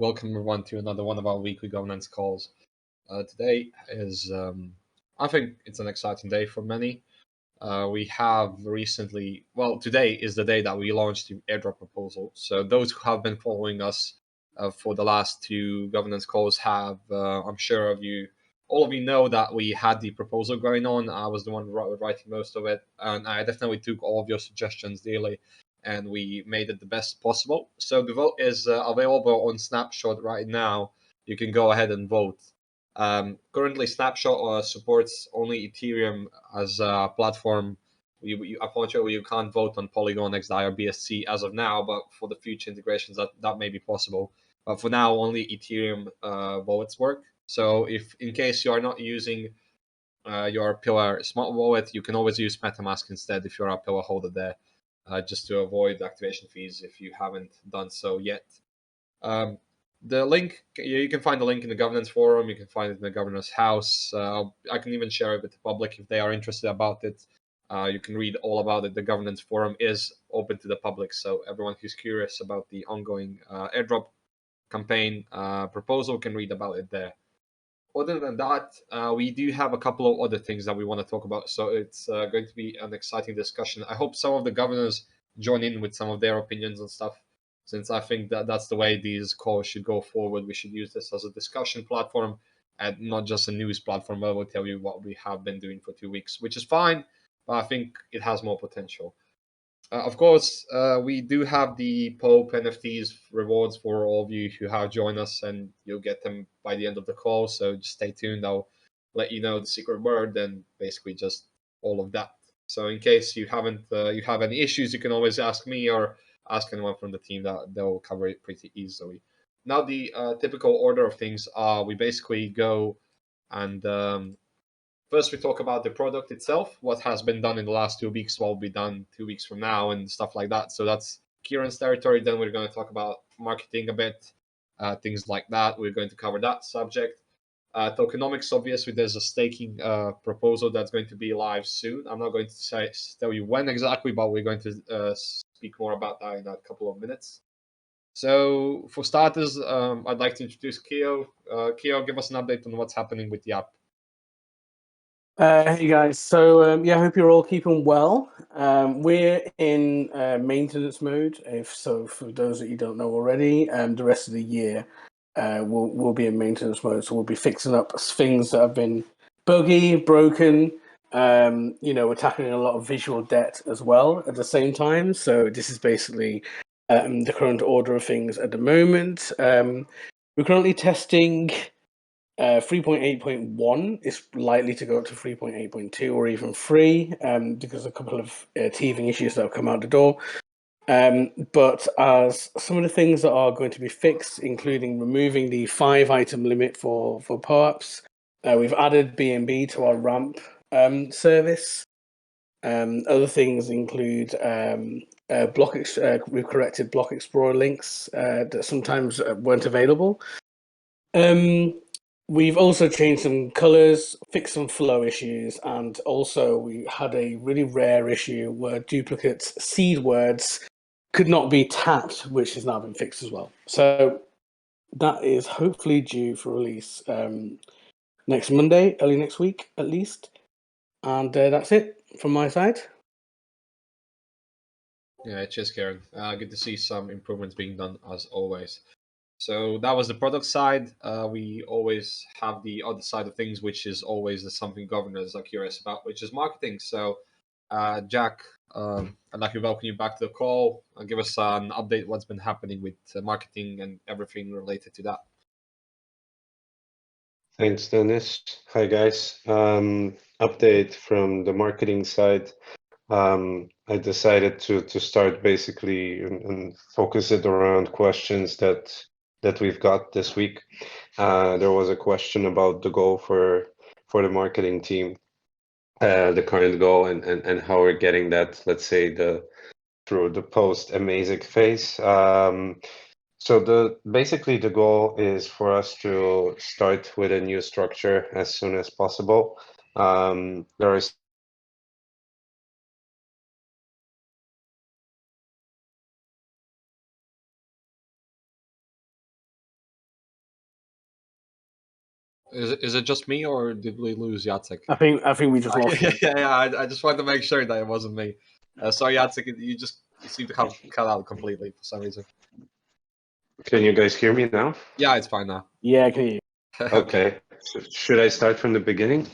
Welcome everyone to another one of our weekly governance calls. Today is, I think it's an exciting day for many. We have recently, well, today is the day that we launched the airdrop proposal. So those who have been following us for the last two governance calls have, I'm sure all of you know that we had the proposal going on. I was the one writing most of it, and I definitely took all of your suggestions daily, and we made it the best possible. So the vote is available on Snapshot right now. You can go ahead and vote. Currently, Snapshot supports only Ethereum as a platform. Unfortunately, you can't vote on Polygon, xDai, or BSC as of now, but for the future integrations, that may be possible. But for now, only Ethereum wallets work. So if in case you are not using your Pillar smart wallet, you can always use MetaMask instead if you're a Pillar holder there, just to avoid activation fees if you haven't done so yet. The link, you can find the link in the governance forum. You can find it in the governance house. I can even share it with the public if they are interested about it. You can read all about it. The governance forum is open to the public, so everyone who's curious about the ongoing airdrop campaign proposal can read about it there. Other than that, we do have a couple of other things that we want to talk about. So it's going to be an exciting discussion. I hope some of the governors join in with some of their opinions and stuff, since I think that that's the way these calls should go forward. We should use this as a discussion platform and not just a news platform where we'll tell you what we have been doing for 2 weeks, which is fine, but I think it has more potential. Of course, we do have the Pope NFTs rewards for all of you who have joined us, and you'll get them by the end of the call. So just stay tuned. I'll let you know the secret word and basically just all of that. So in case you have any issues, you can always ask me or ask anyone from the team. That they'll cover it pretty easily. Now the typical order of things are we basically go and first, we talk about the product itself, what has been done in the last 2 weeks, what will be done 2 weeks from now, and stuff like that. So that's Kieran's territory. Then we're going to talk about marketing a bit, things like that. We're going to cover that subject. Tokenomics, obviously, there's a staking proposal that's going to be live soon. I'm not going to tell you when exactly, but we're going to speak more about that in a couple of minutes. So for starters, I'd like to introduce Keo. Keo, give us an update on what's happening with the app. Hey guys, so yeah, I hope you're all keeping well. We're in maintenance mode. For those that you don't know already, the rest of the year we'll be in maintenance mode. So we'll be fixing up things that have been buggy, broken. We're tackling a lot of visual debt as well at the same time. So this is basically the current order of things at the moment. We're currently testing 3.8.1 is likely to go up to 3.8.2 or even 3 because a couple of teething issues that have come out the door. But as some of the things that are going to be fixed, including removing the 5-item limit for POAPs, we've added BNB to our ramp service. Other things include we've corrected Block Explorer links that sometimes weren't available. We've also changed some colors, fixed some flow issues, and also we had a really rare issue where duplicate seed words could not be tapped, which has now been fixed as well. So that is hopefully due for release next Monday, early next week at least. And that's it from my side. Yeah, cheers, Karen. Good to see some improvements being done as always. So that was the product side. We always have the other side of things, which is always the something governors are curious about, which is marketing. So, Jack, I'd like to welcome you back to the call and give us an update what's been happening with marketing and everything related to that. Thanks, Dennis. Hi, guys. Update from the marketing side. I decided to start basically and focus it around questions that we've got this week. There was a question about the goal for the marketing team, the current goal and how we're getting that, let's say, through the post amazing phase. So basically the goal is for us to start with a new structure as soon as possible. There is Is it just me, or did we lose Jacek? I think we just lost him. Yeah. I just wanted to make sure that it wasn't me. Sorry, Jacek, you seem to have cut out completely for some reason. Can you guys hear me now? Yeah, it's fine now. Yeah, I can hear you. Okay. Should I start from the beginning?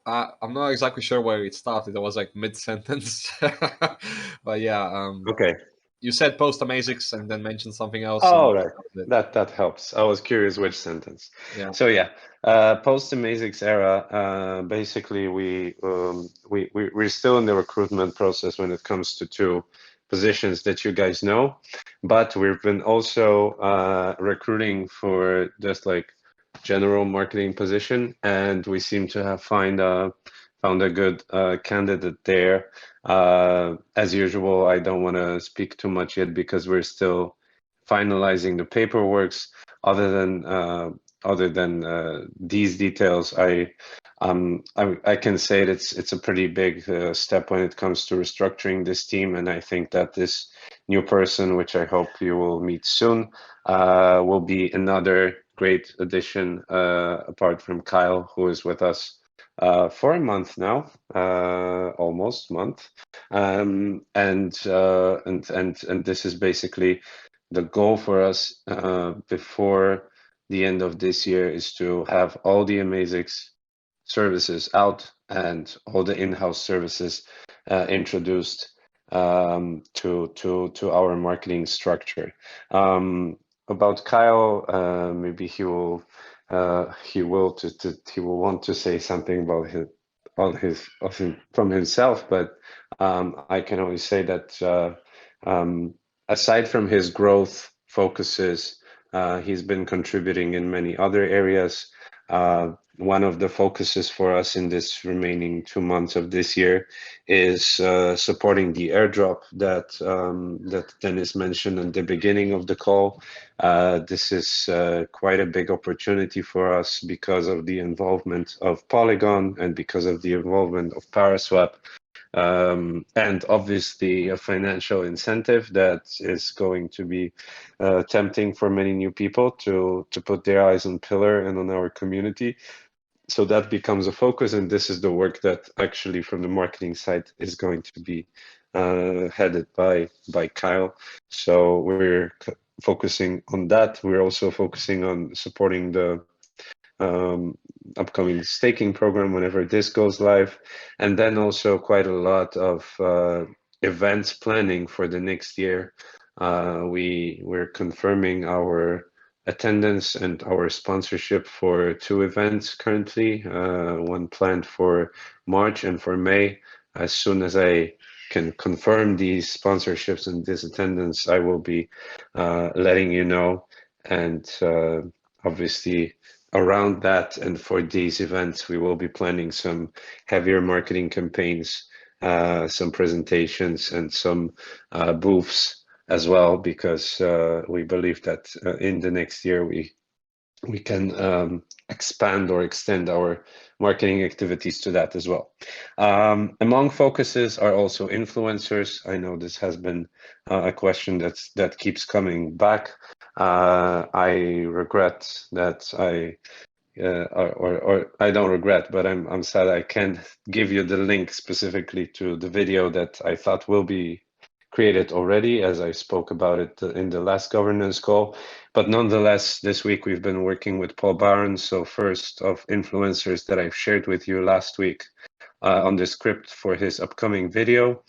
I'm not exactly sure where it started. It was like mid-sentence, but yeah. Okay. You said post Amazix and then mentioned something else. Oh, And right. That helps. I was curious which sentence. Yeah. So yeah, post Amazix era. Basically, we're still in the recruitment process when it comes to two positions that you guys know, but we've been also recruiting for just like general marketing position, and we seem to have found a good candidate there. As usual, I don't want to speak too much yet because we're still finalizing the paperwork. Other than these details, I can say that it's a pretty big step when it comes to restructuring this team, and I think that this new person, which I hope you will meet soon, will be another great addition apart from Kyle, who is with us for a month now, almost month, and this is basically the goal for us before the end of this year is to have all the Amazix services out and all the in-house services introduced to our marketing structure. About Kyle, maybe he will want to say something about from himself, but I can only say that aside from his growth focuses, he's been contributing in many other areas. One of the focuses for us in this remaining 2 months of this year is supporting the airdrop that Dennis mentioned at the beginning of the call. This is quite a big opportunity for us because of the involvement of Polygon and because of the involvement of Paraswap. And obviously a financial incentive that is going to be tempting for many new people to put their eyes on Pillar and on our community. So that becomes a focus, and this is the work that actually from the marketing side is going to be headed by Kyle. So we're focusing on that. We're also focusing on supporting the upcoming staking program whenever this goes live, and then also quite a lot of events planning for the next year. We're confirming our attendance and our sponsorship for 2 events currently, one planned for March and for May. As soon as I can confirm these sponsorships and this attendance, I will be letting you know. And obviously around that and for these events, we will be planning some heavier marketing campaigns, some presentations and some booths as well, because we believe that in the next year we can expand or extend our marketing activities to that as well. Among focuses are also influencers. I know this has been a question that keeps coming back. I regret that or I don't regret, but I'm sad I can't give you the link specifically to the video that I thought will be created already, as I spoke about it in the last governance call. But nonetheless, this week we've been working with Paul Barnes, so first of influencers that I've shared with you last week on the script for his upcoming video.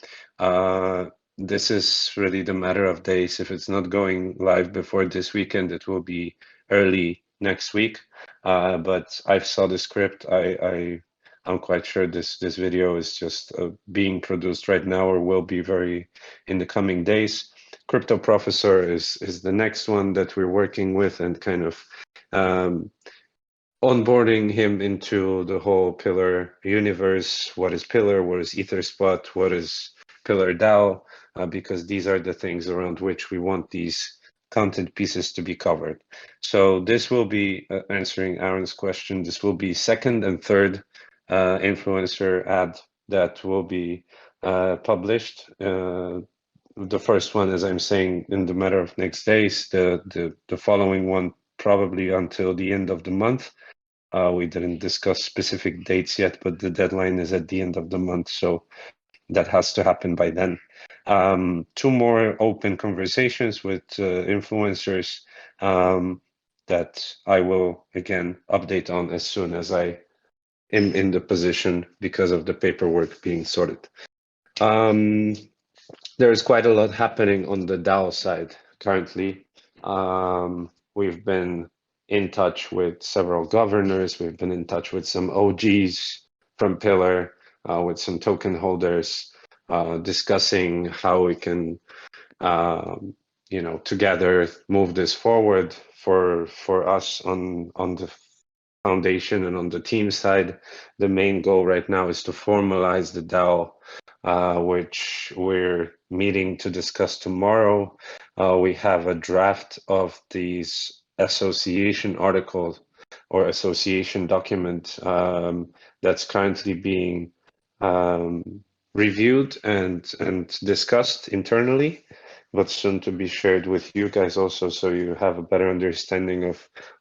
This is really the matter of days. If it's not going live before this weekend, it will be early next week. But I've saw the script. I'm quite sure this video is just being produced right now or will be very in the coming days. Crypto Professor is the next one that we're working with and kind of onboarding him into the whole Pillar universe. What is Pillar? What is EtherSpot? What is Pillar DAO? Because these are the things around which we want these content pieces to be covered. So this will be answering Aaron's question. This will be second and third influencer ad that will be published. The first one, as I'm saying, in the matter of next days. The following one probably until the end of the month. We didn't discuss specific dates yet, but the deadline is at the end of the month, so that has to happen by then. 2 more open conversations with influencers that I will again update on as soon as I am in the position because of the paperwork being sorted. There's quite a lot happening on the DAO side currently. We've been in touch with several governors. We've been in touch with some OGs from Pillar, with some token holders, discussing how we can, together move this forward for us on the foundation and on the team side. The main goal right now is to formalize the DAO, which we're meeting to discuss tomorrow. We have a draft of these association articles or association document that's currently being reviewed and discussed internally, but soon to be shared with you guys also, so you have a better understanding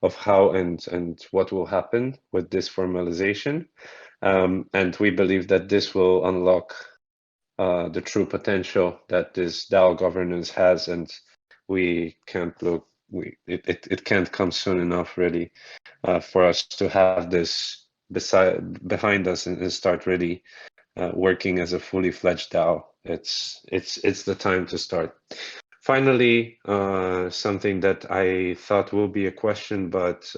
of how and what will happen with this formalization. And we believe that this will unlock the true potential that this DAO governance has, and we can't look. It can't come soon enough, really, for us to have this behind us and start really working as a fully fledged DAO. It's the time to start. Finally, something that I thought will be a question, but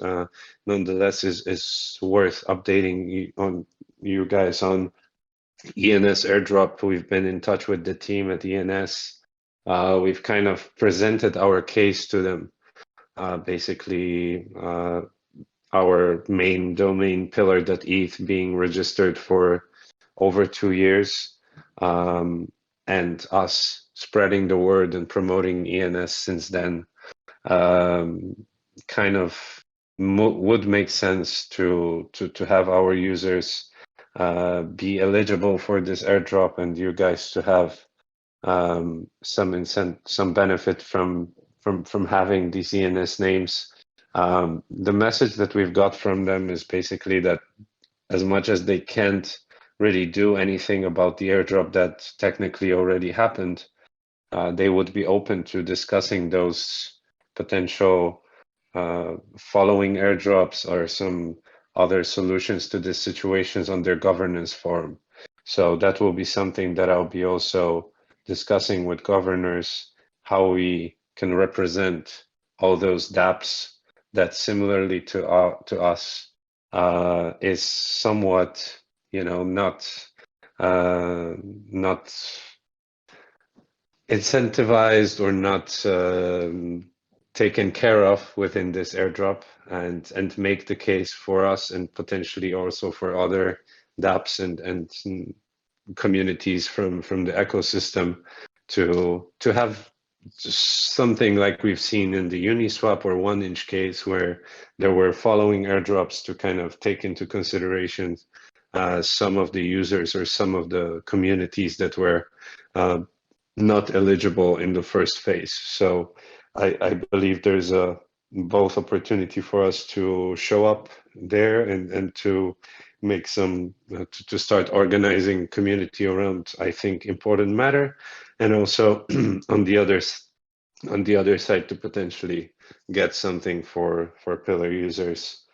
nonetheless is worth updating you guys on. ENS airdrop. We've been in touch with the team at ENS. We've kind of presented our case to them. Basically, our main domain pillar.eth being registered for over 2 years, and us spreading the word and promoting ENS since then, kind of would make sense to have our users be eligible for this airdrop, and you guys to have some benefit from having these ENS names. The message that we've got from them is basically that as much as they can't really do anything about the airdrop that technically already happened, they would be open to discussing those potential following airdrops or some other solutions to these situations on their governance forum. So that will be something that I'll be also discussing with governors, how we can represent all those dApps that similarly to us is somewhat, not incentivized or not taken care of within this airdrop, and make the case for us and potentially also for other dApps and communities from the ecosystem to have something like we've seen in the Uniswap or 1inch case, where there were following airdrops to kind of take into consideration some of the users or some of the communities that were not eligible in the first phase. So I believe there's a both opportunity for us to show up there and to make some to start organizing community around, I think, important matter, and also on the other side to potentially get something for Pillar users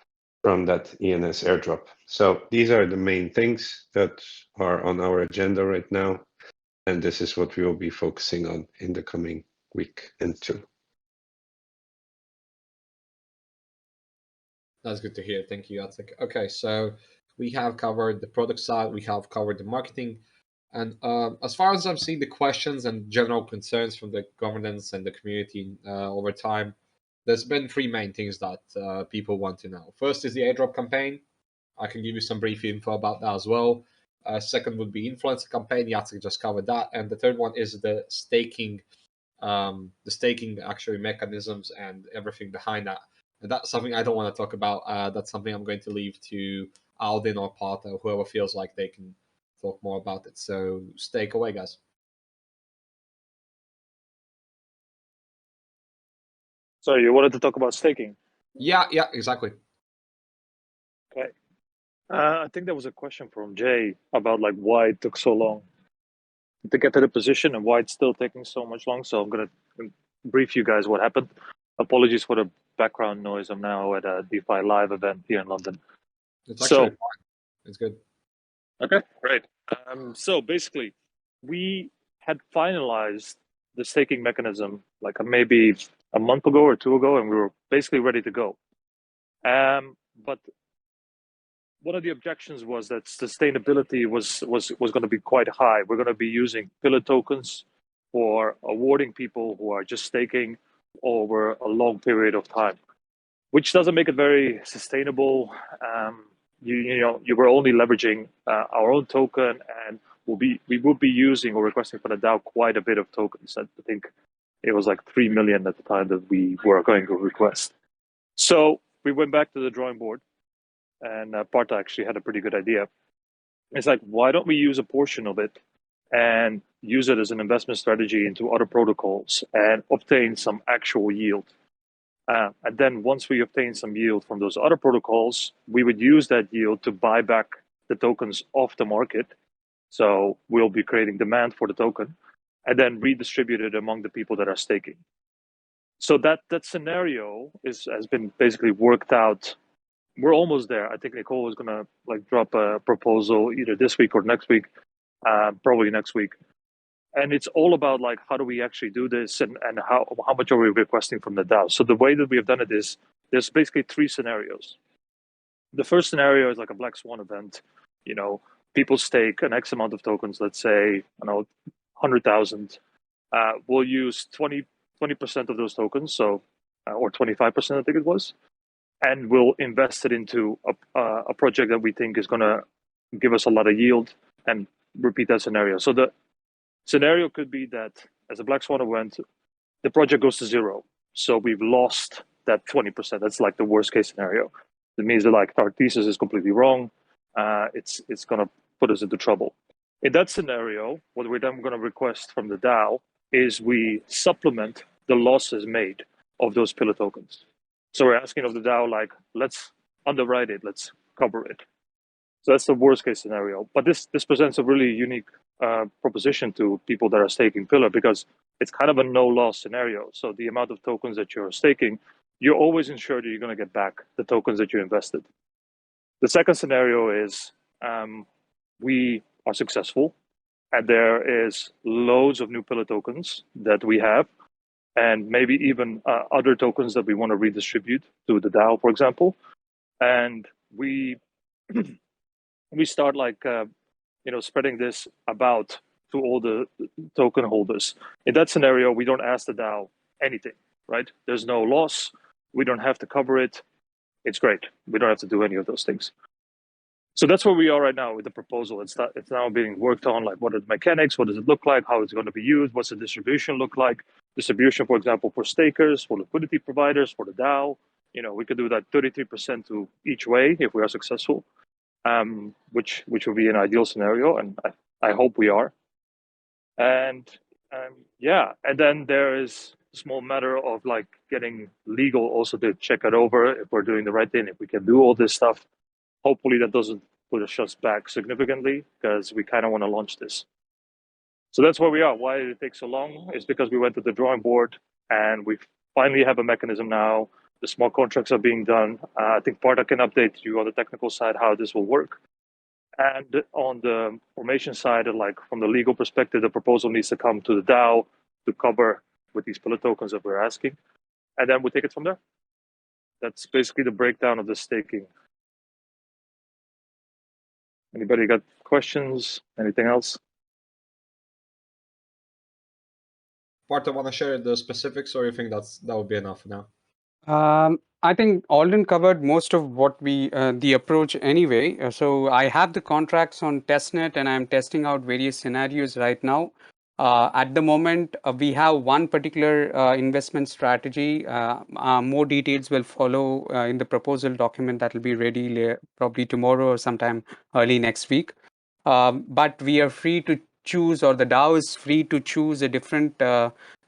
from that ENS airdrop. So these are the main things that are on our agenda right now, and this is what we will be focusing on in the coming week and 2. That's good to hear. Thank you, Jacek. Okay, so we have covered the product side, we have covered the marketing, and as far as I'm seeing the questions and general concerns from the governance and the community over time, there's been 3 main things that people want to know. First is the airdrop campaign. I can give you some brief info about that as well. Second would be influencer campaign. Jacek just covered that, and the third one is the staking actually mechanisms and everything behind that. And that's something I don't want to talk about. That's something I'm going to leave to Aldin or Part or whoever feels like they can talk more about it. So stake away, guys. So you wanted to talk about staking? Yeah, exactly. Okay. I think there was a question from Jay about like why it took so long to get to the position and why it's still taking so much long. So I'm gonna brief you guys what happened. Apologies for the background noise. I'm now at a DeFi live event here in London. It's actually fine. It's good. Okay, great. So basically, we had finalized the staking mechanism like maybe a month ago or two ago, and we were basically ready to go. But one of the objections was that sustainability was going to be quite high. We're going to be using pillar tokens for awarding people who are just staking over a long period of time, which doesn't make it very sustainable. You were only leveraging our own token, and we would be using or requesting for the DAO quite a bit of tokens. I think it was like 3 million at the time that we were going to request. So we went back to the drawing board, and Parta actually had a pretty good idea. It's like, why don't we use a portion of it and use it as an investment strategy into other protocols and obtain some actual yield? And then once we obtain some yield from those other protocols, we would use that yield to buy back the tokens off the market. So we'll be creating demand for the token and then redistribute it among the people that are staking. So that scenario has been basically worked out. We're almost there. I think Nicole is gonna like drop a proposal either this week or next week, probably next week. And it's all about like how do we actually do this and how much are we requesting from the DAO. So the way that we have done it is there's basically 3 scenarios. The first scenario is like a black swan event. You know, people stake an X amount of tokens, let's say, 100,000. We'll use 20% of those tokens, so or 25%, I think it was, and we'll invest it into a project that we think is going to give us a lot of yield and repeat that scenario. So the scenario could be that as a black swan event, the project goes to 0. So we've lost that 20%. That's like the worst case scenario. It means that like our thesis is completely wrong. It's going to put us into trouble. In that scenario, what we're then going to request from the DAO is we supplement the losses made of those pillar tokens. So we're asking of the DAO, like, let's underwrite it, let's cover it. So that's the worst case scenario. But this presents a really unique proposition to people that are staking pillar because it's kind of a no loss scenario. So the amount of tokens that you're staking, you're always ensured that you're going to get back the tokens that you invested. The second scenario is we are successful and there is loads of new pillar tokens that we have, and maybe even other tokens that we want to redistribute to the DAO, for example. And we start like spreading this about to all the token holders. In that scenario, we don't ask the DAO anything, right? There's no loss. We don't have to cover it. It's great. We don't have to do any of those things. So that's where we are right now with the proposal. It's now being worked on, like what are the mechanics, what does it look like, how is it going to be used, what's the distribution look like? Distribution, for example, for stakers, for liquidity providers, for the DAO. We could do that 33% to each way if we are successful, which would be an ideal scenario, and I hope we are. And and then there is a small matter of like getting legal also to check it over if we're doing the right thing, if we can do all this stuff. Hopefully that doesn't put us back significantly because we kind of want to launch this. So that's where we are. Why did it take so long? It's because we went to the drawing board and we finally have a mechanism now. The smart contracts are being done. I think Parta can update you on the technical side how this will work. And on the formation side, like from the legal perspective, the proposal needs to come to the DAO to cover with these pillar tokens that we're asking. And then we take it from there. That's basically the breakdown of the staking. Anybody got questions? Anything else? Parta, want to share the specifics, or you think that would be enough for now? I think Alden covered most of what the approach anyway. So I have the contracts on testnet and I'm testing out various scenarios right now. At the moment, we have one particular investment strategy. More details will follow in the proposal document that will be ready probably tomorrow or sometime early next week. But we are free to choose, or the DAO is free to choose a different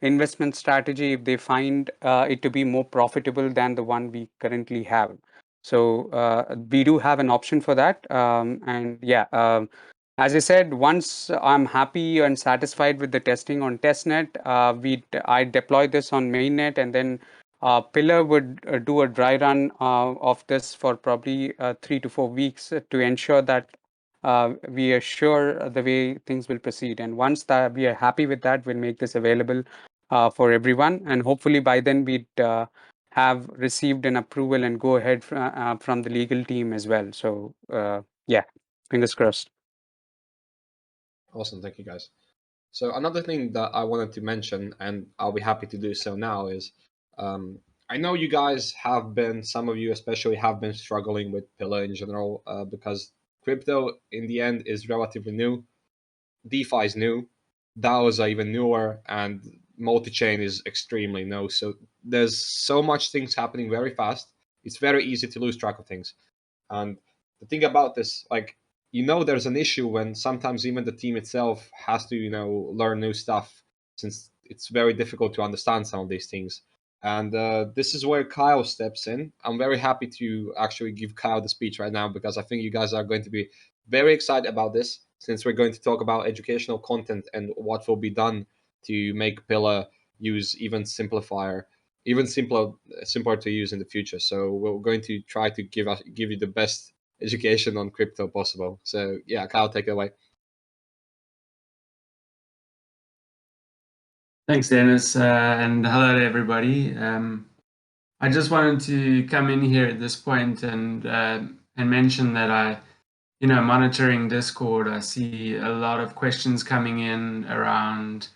investment strategy if they find it to be more profitable than the one we currently have. So we do have an option for that. And yeah, as I said, once I'm happy and satisfied with the testing on testnet, I deploy this on mainnet, and then Pillar would do a dry run of this for probably 3 to 4 weeks to ensure that we are sure the way things will proceed. And once that we are happy with that, we'll make this available for everyone. And hopefully by then we'd have received an approval and go ahead from the legal team as well. So yeah, fingers crossed. Awesome, thank you guys. So another thing that I wanted to mention, and I'll be happy to do so now, is I know you guys have been, some of you especially, have been struggling with Pillar in general because crypto in the end is relatively new. DeFi is new, DAOs are even newer, and multi-chain is extremely new. So there's so much things happening very fast. It's very easy to lose track of things. And the thing about this, like, there's an issue when sometimes even the team itself has to, learn new stuff, since it's very difficult to understand some of these things. And this is where Kyle steps in. I'm very happy to actually give Kyle the speech right now, because I think you guys are going to be very excited about this, since we're going to talk about educational content and what will be done to make Pillar use even simpler to use in the future. So we're going to try to give you the best education on crypto possible. So yeah, Kyle, take it away. Thanks, Dennis, and hello to everybody. I just wanted to come in here at this point and mention that monitoring Discord, I see a lot of questions coming in around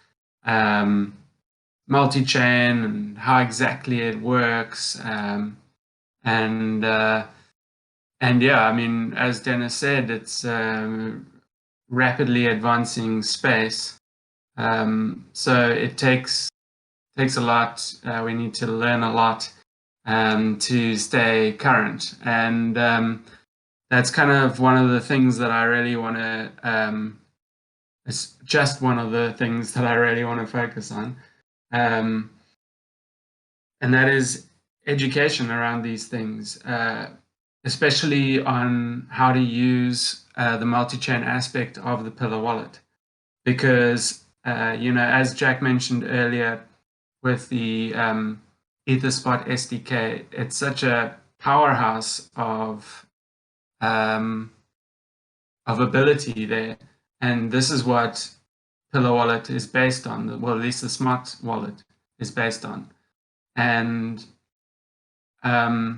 multi-chain and how exactly it works, and yeah, I mean, as Dennis said, it's rapidly advancing space. So it takes a lot. We need to learn a lot to stay current, and that's kind of one of the things that I really want to. It's just one of the things that I really want to focus on, and that is education around these things, especially on how to use the multi-chain aspect of the Pillar wallet, because as Jack mentioned earlier, with the EtherSpot SDK, it's such a powerhouse of ability there, and this is what Pillar Wallet is based on. Well, at least the Smart Wallet is based on, and I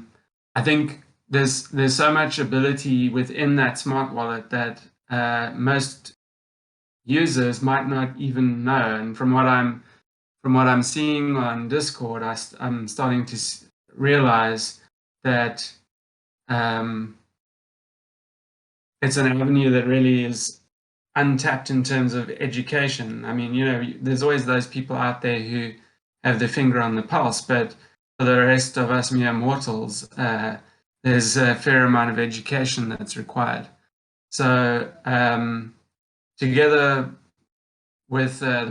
think there's so much ability within that Smart Wallet that most users might not even know. And from what I'm seeing on Discord, I'm starting to realize that it's an avenue that really is untapped in terms of education. I mean, there's always those people out there who have their finger on the pulse, but for the rest of us mere mortals, there's a fair amount of education that's required. So together with the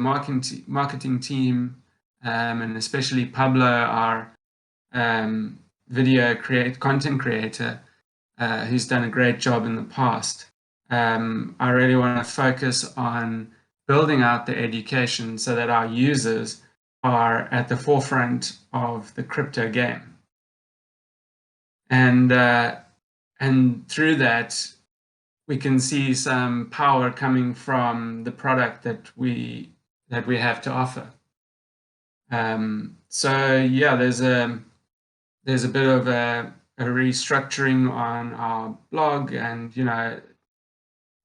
marketing team, and especially Pablo, our content creator, who's done a great job in the past, I really want to focus on building out the education so that our users are at the forefront of the crypto game. And through that, we can see some power coming from the product that we have to offer. So yeah, there's a bit of a restructuring on our blog, and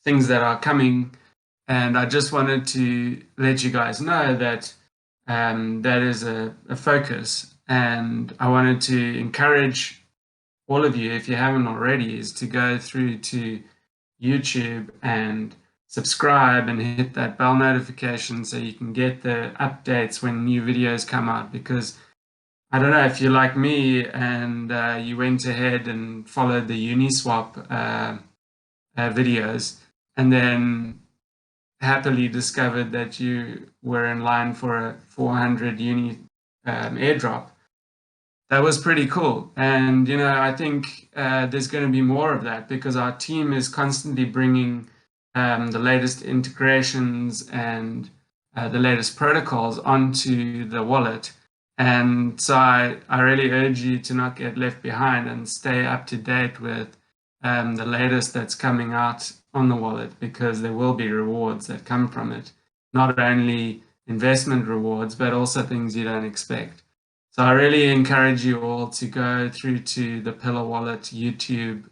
things that are coming, and I just wanted to let you guys know that that is a focus, and I wanted to encourage all of you, if you haven't already, is to go through to YouTube and subscribe and hit that bell notification so you can get the updates when new videos come out. Because I don't know if you're like me and you went ahead and followed the Uniswap videos and then happily discovered that you were in line for a 400 uni airdrop. that was pretty cool. And, you know, I think there's going to be more of that because our team is constantly bringing the latest integrations and the latest protocols onto the wallet. And so I really urge you to not get left behind and stay up to date with the latest that's coming out on the wallet, because there will be rewards that come from it. Not only investment rewards, but also things you don't expect. So I really encourage you all to go through to the Pillar Wallet YouTube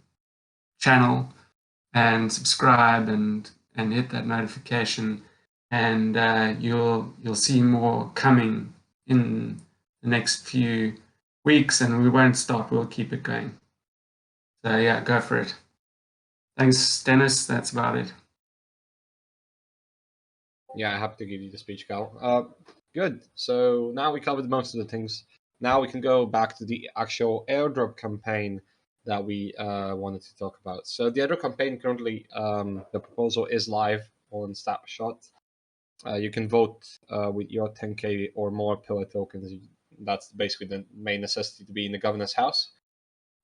channel and subscribe and hit that notification, and you'll see more coming in the next few weeks, and we won't stop. We'll keep it going. So yeah, go for it. Thanks, Dennis. That's about it. Yeah, happy to give you the speech, Cal. Good. So now we covered most of the things. Now we can go back to the actual airdrop campaign that we wanted to talk about. So the airdrop campaign currently, the proposal is live on Snapshot. You can vote with your 10K or more pillar tokens. That's basically the main necessity to be in the governor's house.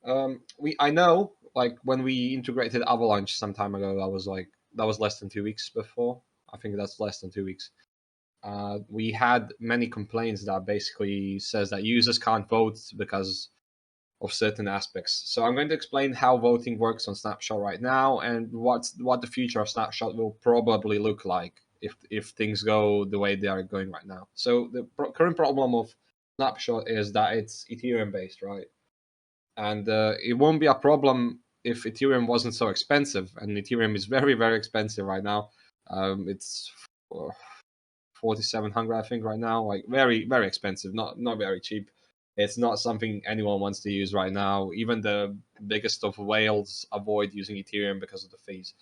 I know, like when we integrated Avalanche some time ago, that was less than 2 weeks before. I think that's less than 2 weeks. We had many complaints that basically says that users can't vote because of certain aspects. So I'm going to explain how voting works on Snapshot right now and what the future of Snapshot will probably look like if things go the way they are going right now. So the current problem of Snapshot is that it's Ethereum based, right? And it won't be a problem if Ethereum wasn't so expensive. And Ethereum is very, very expensive right now. It's 4,700, I think, right now. Like very, very expensive. Not very cheap. It's not something anyone wants to use right now. Even the biggest of whales avoid using Ethereum because of the fees.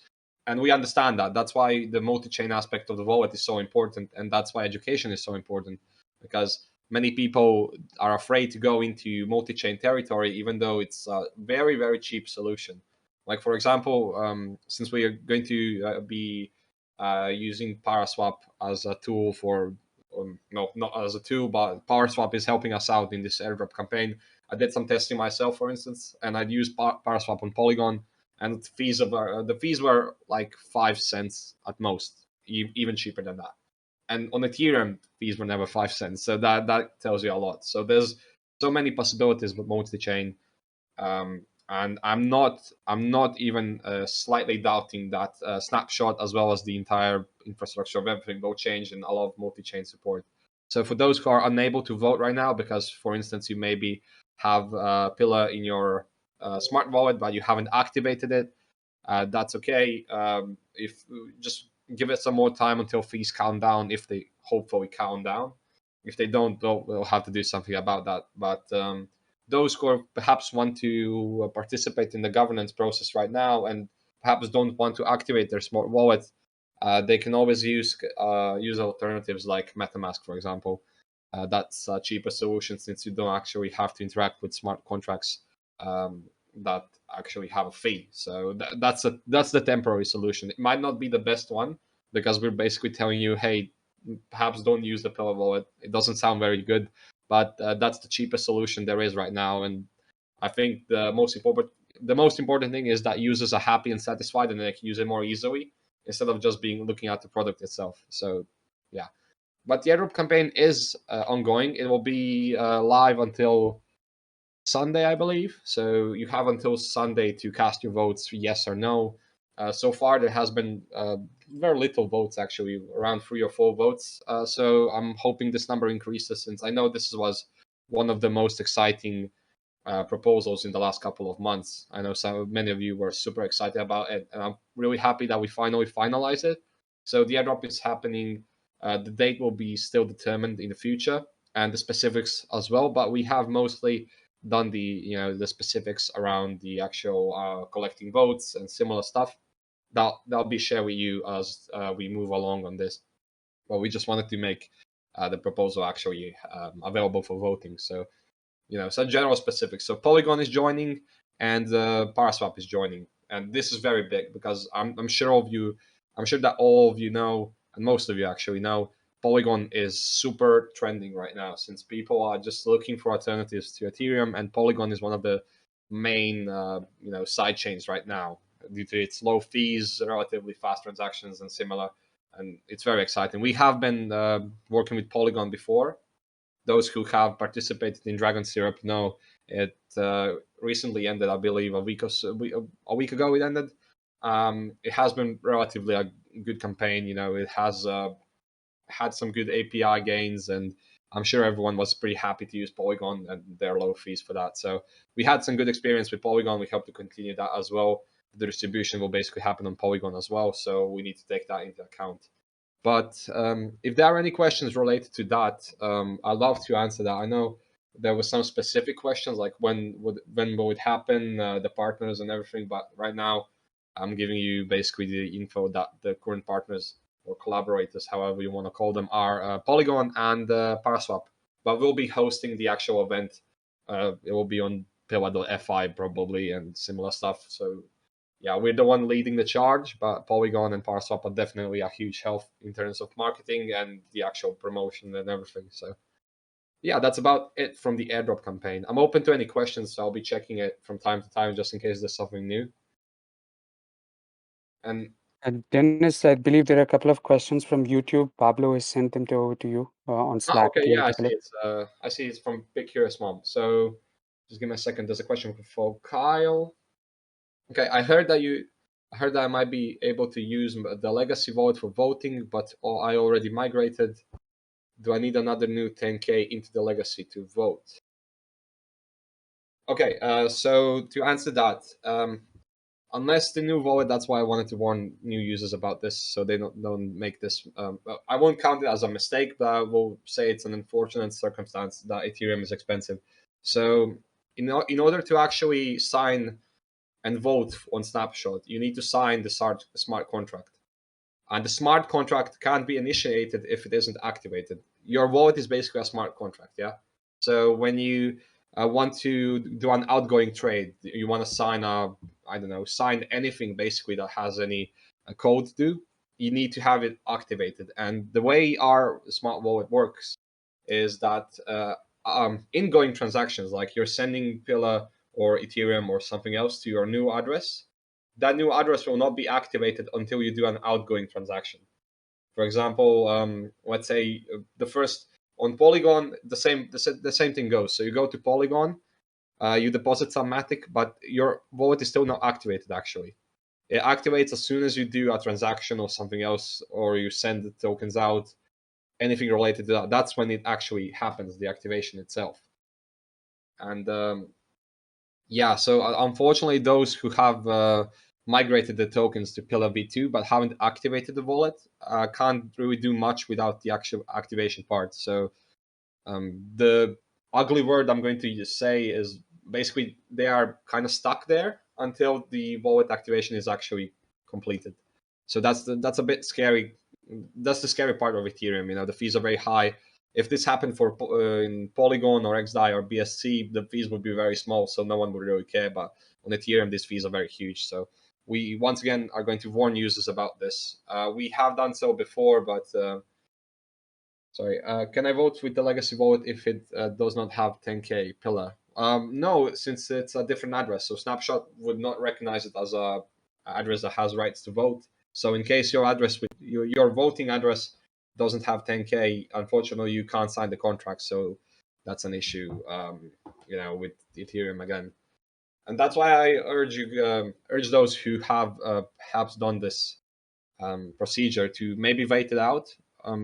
And we understand that. That's why the multi-chain aspect of the wallet is so important, and that's why education is so important, because many people are afraid to go into multi-chain territory, even though it's a very, very cheap solution. Like, for example, since we are going to be using Paraswap as a tool for, no, not as a tool, but Paraswap is helping us out in this airdrop campaign. I did some testing myself, for instance, and I'd used Paraswap on Polygon, and the fees were like 5 cents at most, even cheaper than that. And on Ethereum, fees were never 5 cents. So that tells you a lot. So there's so many possibilities with multi-chain, and I'm not even slightly doubting that Snapshot, as well as the entire infrastructure of everything, will change and a lot of multi-chain support. So for those who are unable to vote right now, because for instance you maybe have Pillar in your smart wallet but you haven't activated it, that's okay. If just give it some more time until fees calm down, if they hopefully calm down. If they don't, we'll have to do something about that. But those who perhaps want to participate in the governance process right now and perhaps don't want to activate their smart wallet, they can always use alternatives like MetaMask, for example. That's a cheaper solution since you don't actually have to interact with smart contracts that actually have a fee. So that's the temporary solution. It might not be the best one because we're basically telling you, hey, perhaps don't use the Pillar wallet. It doesn't sound very good, but that's the cheapest solution there is right now. And I think the most important thing is that users are happy and satisfied, and they can use it more easily instead of just looking at the product itself. So yeah, but the airdrop campaign is ongoing. It will be live until Sunday, I believe. So you have until Sunday to cast your votes, yes or no. So far, there has been very little votes, actually, around 3 or 4 votes. So I'm hoping this number increases, since I know this was one of the most exciting proposals in the last couple of months. I know many of you were super excited about it, and I'm really happy that we finally finalized it. So the airdrop is happening. The date will be still determined in the future, and the specifics as well. But we have mostly done the specifics around the actual collecting votes and similar stuff. That'll be shared with you as we move along on this. But we just wanted to make the proposal actually available for voting. So some general specifics. So Polygon is joining, and Paraswap is joining, and this is very big because I'm sure that all of you know, and most of you actually know, Polygon is super trending right now, since people are just looking for alternatives to Ethereum, and Polygon is one of the main side chains right now due to its low fees, relatively fast transactions, and similar. And it's very exciting. We have been working with Polygon before. Those who have participated in Dragon Syrup know it recently ended, I believe, a week ago. It ended. It has been relatively a good campaign. It has had some good API gains, and I'm sure everyone was pretty happy to use Polygon and their low fees for that. So we had some good experience with Polygon. We hope to continue that as well. The distribution will basically happen on Polygon as well, so we need to take that into account. But if there are any questions related to that, I'd love to answer that. I know there were some specific questions like when will it happen, the partners and everything. But right now, I'm giving you basically the info that the current partners or collaborators, however you want to call them, are Polygon and Paraswap. But we'll be hosting the actual event. It will be on pillar.fi probably and similar stuff. So yeah, we're the one leading the charge, but Polygon and Paraswap are definitely a huge help in terms of marketing and the actual promotion and everything. So yeah, that's about it from the airdrop campaign. I'm open to any questions, so I'll be checking it from time to time just in case there's something new. And Dennis, I believe there are a couple of questions from YouTube. Pablo has sent them over to you on Slack. okay, Can you yeah, take a look? I see it's from Big Curious Mom. So just give me a second. There's a question for Kyle. Okay, I heard that I might be able to use the legacy wallet for voting, but I already migrated. Do I need another new 10K into the legacy to vote? Okay, so to answer that, unless the new wallet, that's why I wanted to warn new users about this, so they don't make this. I won't count it as a mistake, but I will say it's an unfortunate circumstance that Ethereum is expensive. So in order to actually sign and vote on Snapshot, you need to sign the smart contract. And the smart contract can't be initiated if it isn't activated. Your wallet is basically a smart contract, yeah? So when you want to do an outgoing trade, you want to sign anything basically that has any code to do, you need to have it activated. And the way our smart wallet works is that ingoing transactions, like you're sending Pillar or Ethereum or something else to your new address, that new address will not be activated until you do an outgoing transaction. For example, let's say the first on Polygon, the same thing goes. So you go to Polygon, you deposit some Matic, but your wallet is still not activated actually. It activates as soon as you do a transaction or something else, or you send the tokens out, anything related to that. That's when it actually happens, the activation itself. And yeah, so unfortunately, those who have migrated the tokens to Pillar v2 but haven't activated the wallet can't really do much without the actual activation part. So the ugly word I'm going to say is basically they are kind of stuck there until the wallet activation is actually completed. So that's a bit scary. That's the scary part of Ethereum. The fees are very high. If this happened for in Polygon or xDai or BSC, the fees would be very small, so no one would really care. But on Ethereum, these fees are very huge. So we once again are going to warn users about this. We have done so before, but sorry. Can I vote with the legacy wallet if it does not have 10K Pillar? No, since it's a different address. So Snapshot would not recognize it as a address that has rights to vote. So in case your address with your voting address doesn't have 10K, unfortunately, you can't sign the contract. So that's an issue, with Ethereum again. And that's why I urge those who have perhaps done this procedure to maybe wait it out.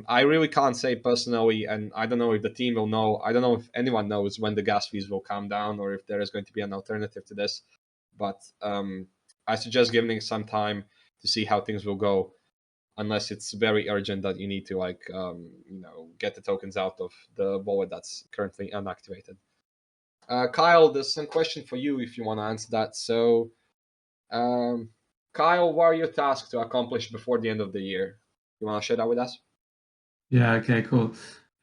I really can't say personally, and I don't know if the team will know. I don't know if anyone knows when the gas fees will come down or if there is going to be an alternative to this. But I suggest giving it some time to see how things will go, unless it's very urgent that you need to get the tokens out of the wallet that's currently unactivated. Kyle, there's some question for you if you want to answer that. So, Kyle, what are your tasks to accomplish before the end of the year? You want to share that with us? Yeah, okay, cool.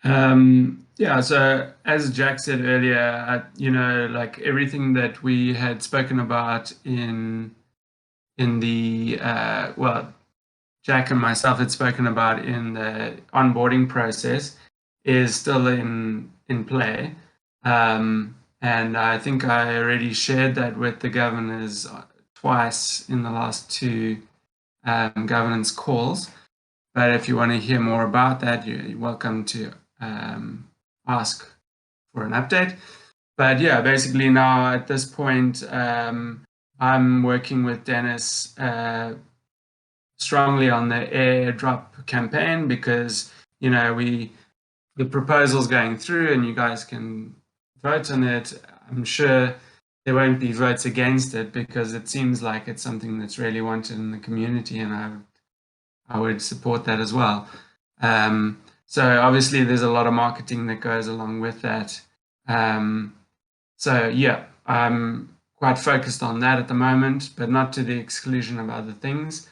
Yeah, so as Jack said earlier, like everything that we had spoken about in the Jack and myself had spoken about in the onboarding process is still in play. And I think I already shared that with the governors twice in the last two governance calls. But if you want to hear more about that, you're welcome to ask for an update. But yeah, basically now at this point, I'm working with Dennis strongly on the airdrop campaign because, you know, the proposal's going through and you guys can vote on it. I'm sure there won't be votes against it because it seems like it's something that's really wanted in the community, and I would support that as well. So obviously there's a lot of marketing that goes along with that. So yeah, I'm quite focused on that at the moment, but not to the exclusion of other things.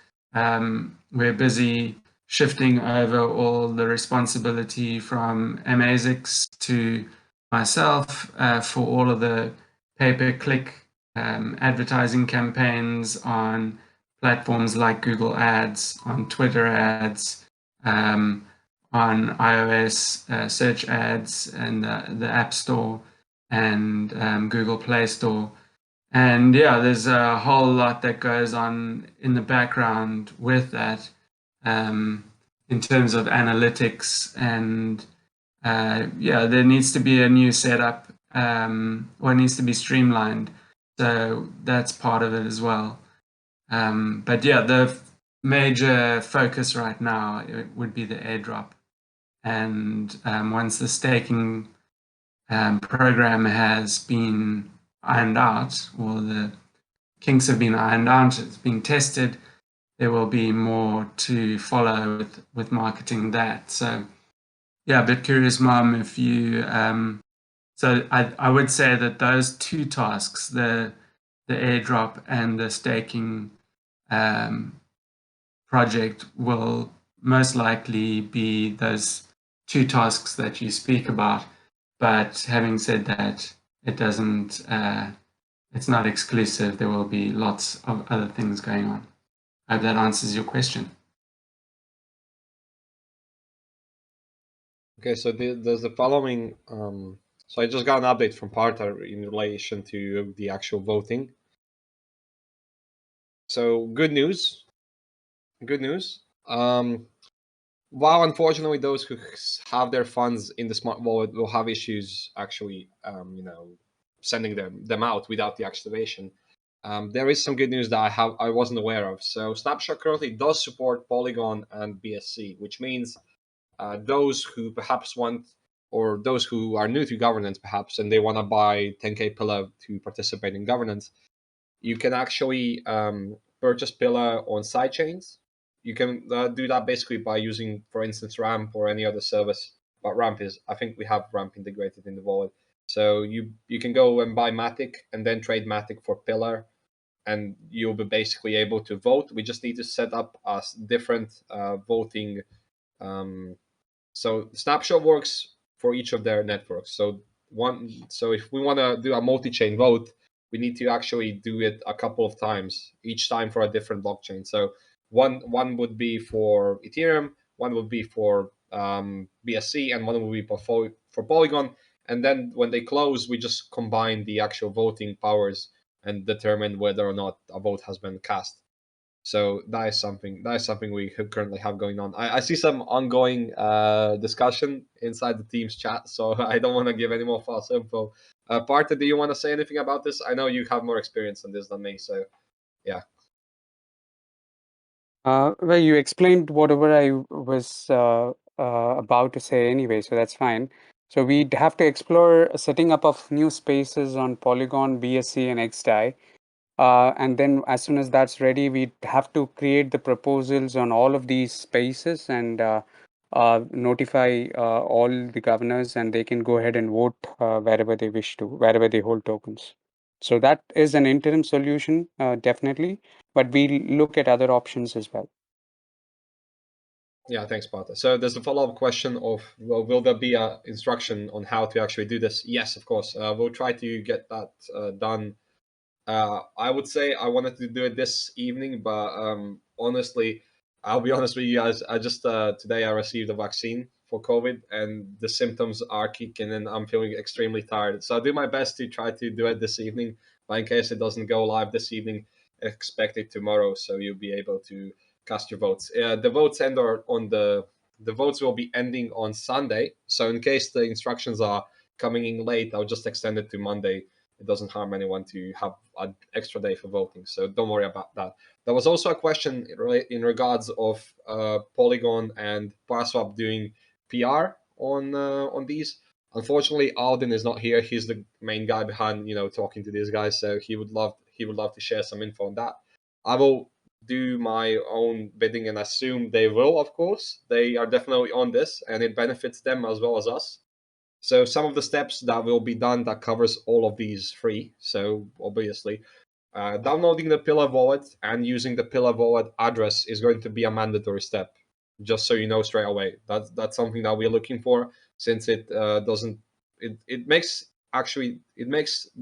We're busy shifting over all the responsibility from Amazix to myself for all of the pay-per-click advertising campaigns on platforms like Google Ads, on Twitter Ads, on iOS search ads, and the App Store and Google Play Store. And yeah, there's a whole lot that goes on in the background with that in terms of analytics. And yeah, there needs to be a new setup or it needs to be streamlined. So that's part of it as well. But yeah, the major focus right now would be the airdrop. And once the staking program has been ironed out, or the kinks have been ironed out, it's been tested, there will be more to follow with marketing that. So yeah, a bit curious, Mom, if you so I would say that those two tasks, the airdrop and the staking project, will most likely be those two tasks that you speak about. But having said that, it doesn't, it's not exclusive. There will be lots of other things going on. I hope that answers your question. Okay, so there's the following. So I just got an update from Partner in relation to the actual voting. So good news. Good news. While unfortunately those who have their funds in the smart wallet will have issues actually, sending them out without the activation. There is some good news that I wasn't aware of. So Snapshot currently does support Polygon and BSC, which means those who perhaps want, or those who are new to governance perhaps, and they want to buy 10K Pillar to participate in governance, you can actually purchase Pillar on sidechains. You can do that basically by using, for instance, Ramp or any other service. But Ramp is, I think we have Ramp integrated in the wallet. So you can go and buy Matic and then trade Matic for Pillar, and you'll be basically able to vote. We just need to set up a different voting. So Snapshot works for each of their networks. So if we want to do a multi-chain vote, we need to actually do it a couple of times, each time for a different blockchain. So one would be for Ethereum, one would be for BSC, and one would be for Polygon. And then when they close, we just combine the actual voting powers and determine whether or not a vote has been cast. So that is something we currently have going on. I see some ongoing discussion inside the team's chat, so I don't want to give any more false info. Partha, do you want to say anything about this? I know you have more experience on this than me, so yeah. Well, you explained whatever I was about to say anyway, so that's fine. So we'd have to explore setting up of new spaces on Polygon, BSC, and xDai. And then as soon as that's ready, we have to create the proposals on all of these spaces and notify all the governors, and they can go ahead and vote wherever they wish to, wherever they hold tokens. So that is an interim solution, definitely, but we'll look at other options as well. Yeah, thanks, Partha. So there's a follow-up question of, well, will there be an instruction on how to actually do this? Yes, of course. We'll try to get that done. I would say I wanted to do it this evening, but honestly, I'll be honest with you guys. I just today I received a vaccine for COVID, and the symptoms are kicking in. I'm feeling extremely tired, so I'll do my best to try to do it this evening. But in case it doesn't go live this evening, expect it tomorrow, so you'll be able to cast your votes. The votes end on the votes will be ending on Sunday. So in case the instructions are coming in late, I'll just extend it to Monday. It doesn't harm anyone to have an extra day for voting, so don't worry about that. There was also a question in regards of Polygon and Paraswap doing PR on these. Unfortunately, Alden is not here. He's the main guy behind talking to these guys, so he would love to share some info on that. I will do my own bidding and assume they will. Of course, they are definitely on this, and it benefits them as well as us. So some of the steps that will be done that covers all of these free. So obviously, downloading the Pillar wallet and using the Pillar wallet address is going to be a mandatory step, just so you know straight away. That's something that we're looking for, since it doesn't. It makes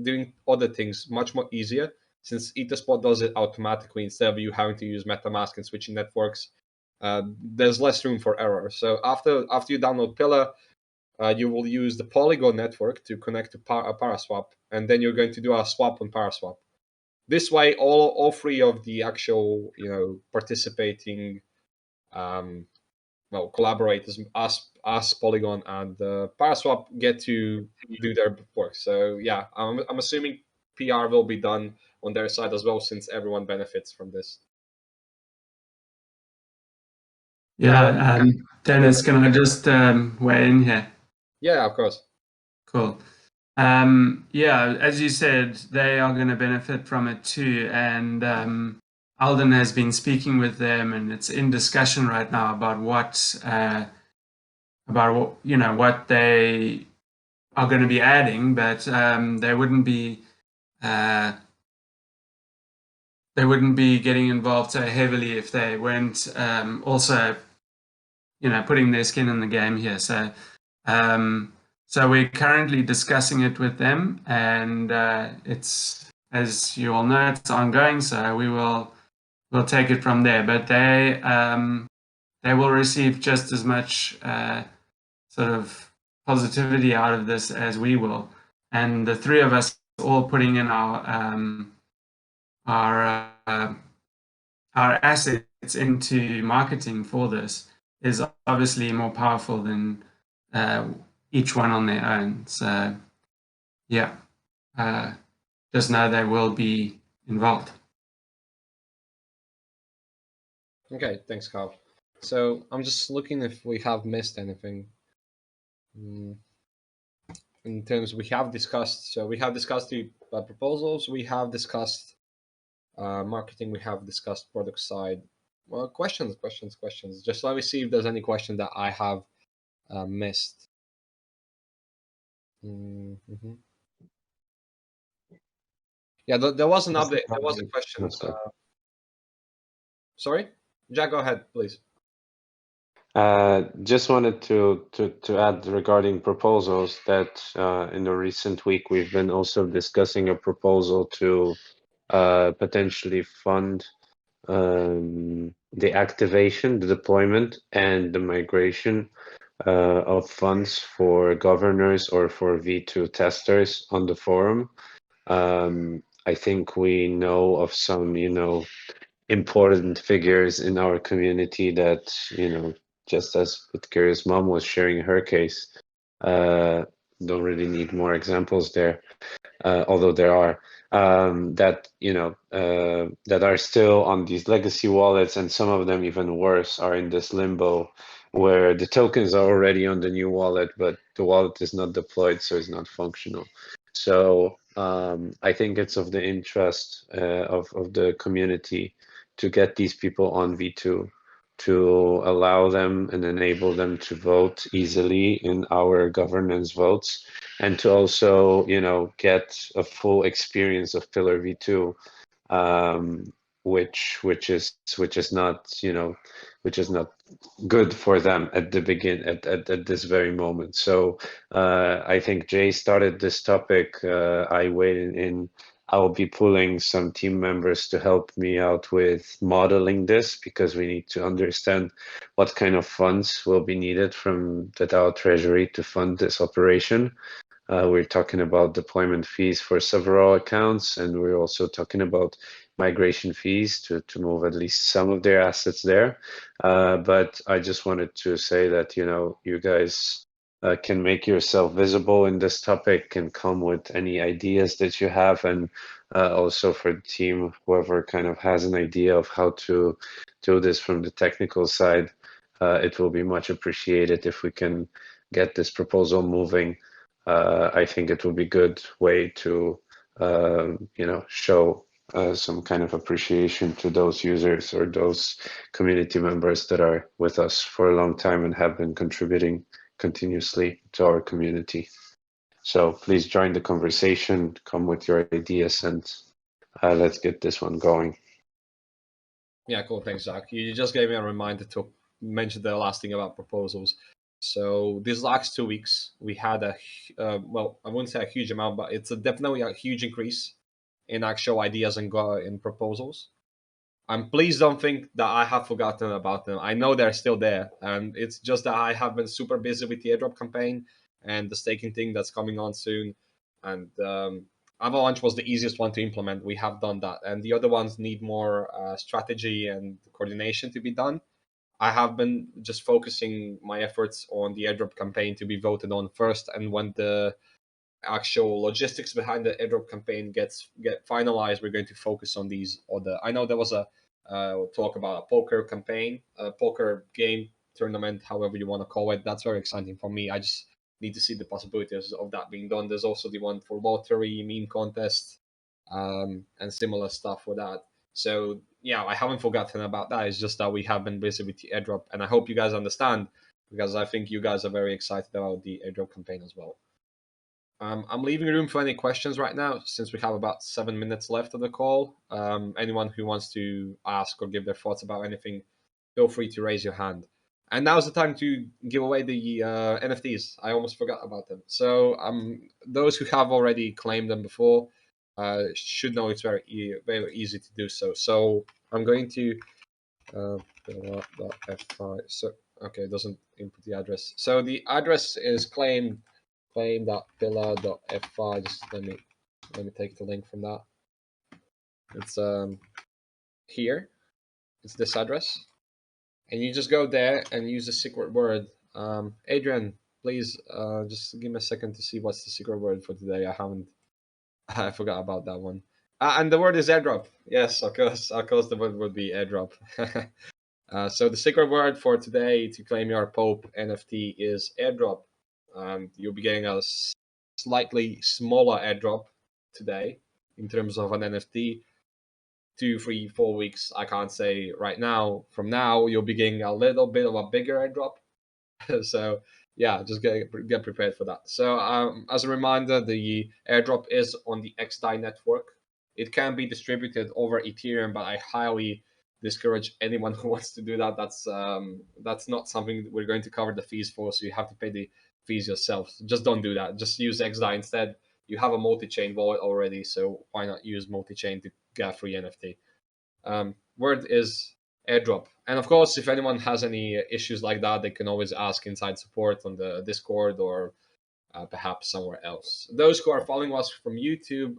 doing other things much more easier, since Etherspot does it automatically instead of you having to use MetaMask and switching networks. There's less room for error. So after you download Pillar, you will use the Polygon network to connect to Paraswap, and then you're going to do a swap on Paraswap. This way, all three of the actual participating collaborators, us Polygon and Paraswap, get to do their work. So yeah, I'm assuming PR will be done on their side as well, since everyone benefits from this. Yeah, Dennis, can I just weigh in here? Yeah, of course. Cool. Yeah, as you said, they are going to benefit from it too. And Alden has been speaking with them, and it's in discussion right now about what they are going to be adding, but they wouldn't be getting involved so heavily if they weren't also putting their skin in the game here. So so we're currently discussing it with them, and it's, as you all know, it's ongoing. So we'll take it from there. But they will receive just as much sort of positivity out of this as we will. And the three of us all putting in our assets into marketing for this is obviously more powerful than each one on their own. So yeah, just know they will be involved. Okay, thanks, Carl. So I'm just looking if we have missed anything. In terms, we have discussed the proposals, we have discussed marketing, we have discussed product side. Well, questions. Just let me see if there's any question that I have missed. Yeah, there was an update. There was a question. Sorry, Jack, go ahead, please. Just wanted to add regarding proposals that in the recent week we've been also discussing a proposal to potentially fund the activation, the deployment, and the migration of funds for governors or for V2 testers on the forum. I think we know of some, important figures in our community that, just as with Curious Mom was sharing her case, don't really need more examples there, although there are, that are still on these legacy wallets, and some of them even worse are in this limbo where the tokens are already on the new wallet, but the wallet is not deployed, so it's not functional. So I think it's of the interest of the community to get these people on V2, to allow them and enable them to vote easily in our governance votes, and to also, get a full experience of Pillar V2, which is not good for them at the at this very moment. So I think Jay started this topic. I weighed in I will be pulling some team members to help me out with modeling this, because we need to understand what kind of funds will be needed from the DAO treasury to fund this operation. We're talking about deployment fees for several accounts, and we're also talking about migration fees to move at least some of their assets there. But I just wanted to say that, you guys can make yourself visible in this topic and come with any ideas that you have. And also for the team, whoever kind of has an idea of how to do this from the technical side, it will be much appreciated if we can get this proposal moving. I think it will be a good way to, show some kind of appreciation to those users or those community members that are with us for a long time and have been contributing continuously to our community. So please join the conversation, come with your ideas, and let's get this one going. Yeah, cool. Thanks, Zach. You just gave me a reminder to mention the last thing about proposals. So these last 2 weeks, we had well, I wouldn't say a huge amount, but it's definitely a huge increase in actual ideas and in proposals. And please don't think that I have forgotten about them. I know they're still there, and it's just that I have been super busy with the airdrop campaign and the staking thing that's coming on soon. And Avalanche was the easiest one to implement. We have done that, and the other ones need more strategy and coordination to be done. I have been just focusing my efforts on the airdrop campaign to be voted on first, and when the actual logistics behind the airdrop campaign get finalized, we're going to focus on these other. I know there was a talk about a poker campaign, a poker game tournament, however you want to call it. That's very exciting for me. I just need to see the possibilities of that being done. There's also the one for lottery, meme contest, and similar stuff for that. So yeah, I haven't forgotten about that. It's just that we have been busy with the airdrop, and I hope you guys understand, because I think you guys are very excited about the airdrop campaign as well. I'm leaving room for any questions right now, since we have about 7 minutes left of the call. Anyone who wants to ask or give their thoughts about anything, feel free to raise your hand. And now's the time to give away the NFTs. I almost forgot about them. So those who have already claimed them before should know it's very easy to do so. So I'm going to pillar.fi. So okay, it doesn't input the address. So the address is claim.pillar.fi. Just let me take the link from that. It's here. It's this address, and you just go there and use the secret word. Adrian, please just give me a second to see what's the secret word for today. I forgot about that one. And the word is airdrop. Yes, of course the word would be airdrop. So the secret word for today to claim your Pope NFT is airdrop. You'll be getting a slightly smaller airdrop today in terms of an NFT. 2, 3, 4 weeks, I can't say right now. From now, you'll be getting a little bit of a bigger airdrop. So yeah, just get prepared for that. So as a reminder, the airdrop is on the xDai network. It can be distributed over Ethereum, but I highly discourage anyone who wants to do that. That's not something we're going to cover the fees for, so you have to pay the fees yourself. So just don't do that. Just use xDai instead. You have a multi-chain wallet already, so why not use multi-chain to get a free NFT? Word is airdrop. And of course, if anyone has any issues like that, they can always ask inside support on the Discord or perhaps somewhere else. Those who are following us from YouTube,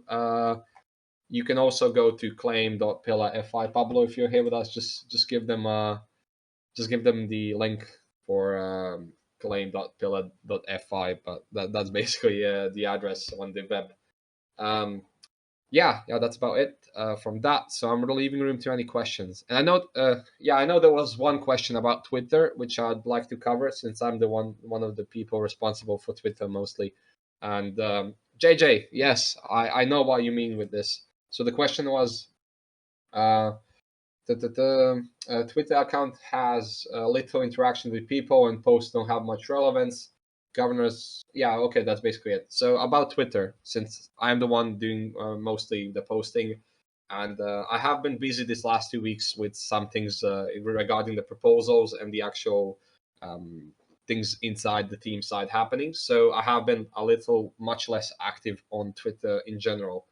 you can also go to claim.pillar.fi. Pablo, if you're here with us, just give them the link for claim.pillar.fi. But that's basically the address on the web. Yeah, that's about it from that. So I'm leaving room to any questions. And I know, I know there was one question about Twitter, which I'd like to cover, since I'm the one of the people responsible for Twitter mostly. And JJ, yes, I know what you mean with this. So the question was, the Twitter account has little interaction with people, and posts don't have much relevance. Governors, yeah, okay, that's basically it. So about Twitter, since I'm the one doing mostly the posting, and I have been busy this last 2 weeks with some things regarding the proposals and the actual things inside the team side happening. So I have been much less active on Twitter in general.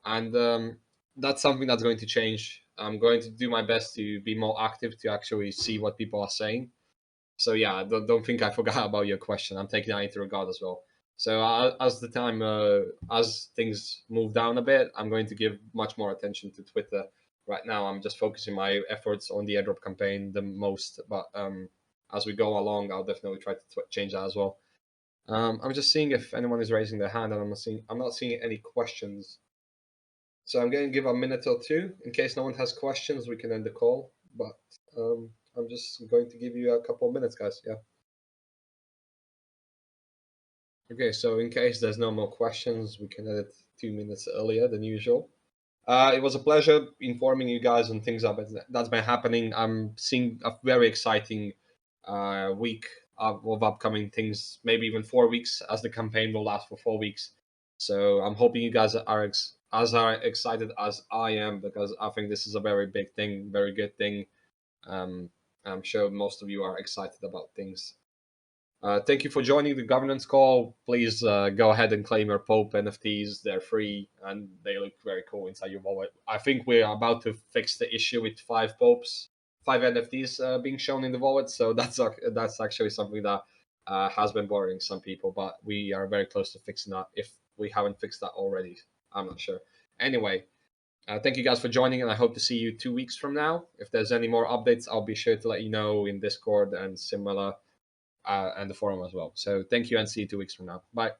and that's something that's going to change. I'm going to do my best to be more active to actually see what people are saying. So yeah, don't think I forgot about your question. I'm taking that into regard as well. So as the time, as things move down a bit, I'm going to give much more attention to Twitter. Right now, I'm just focusing my efforts on the airdrop campaign the most. But as we go along, I'll definitely try to change that as well. I'm just seeing if anyone is raising their hand, and I'm not seeing any questions. So I'm going to give a minute or two in case no one has questions. We can end the call, but I'm just going to give you a couple of minutes, guys. Yeah. Okay, so in case there's no more questions, we can edit 2 minutes earlier than usual. It was a pleasure informing you guys on things that's been happening. I'm seeing a very exciting week of upcoming things, maybe even 4 weeks, as the campaign will last for 4 weeks. So I'm hoping you guys are as excited as I am, because I think this is a very big thing, very good thing. I'm sure most of you are excited about things. Thank you for joining the governance call. Please go ahead and claim your Pope NFTs. They're free and they look very cool inside your wallet. I think we're about to fix the issue with 5 Popes, 5 NFTs being shown in the wallet. So that's actually something that has been bothering some people, but we are very close to fixing that. If we haven't fixed that already, I'm not sure. Anyway, thank you guys for joining, and I hope to see you 2 weeks from now. If there's any more updates, I'll be sure to let you know in Discord and similar. And the forum as well. So thank you, and see you 2 weeks from now. Bye.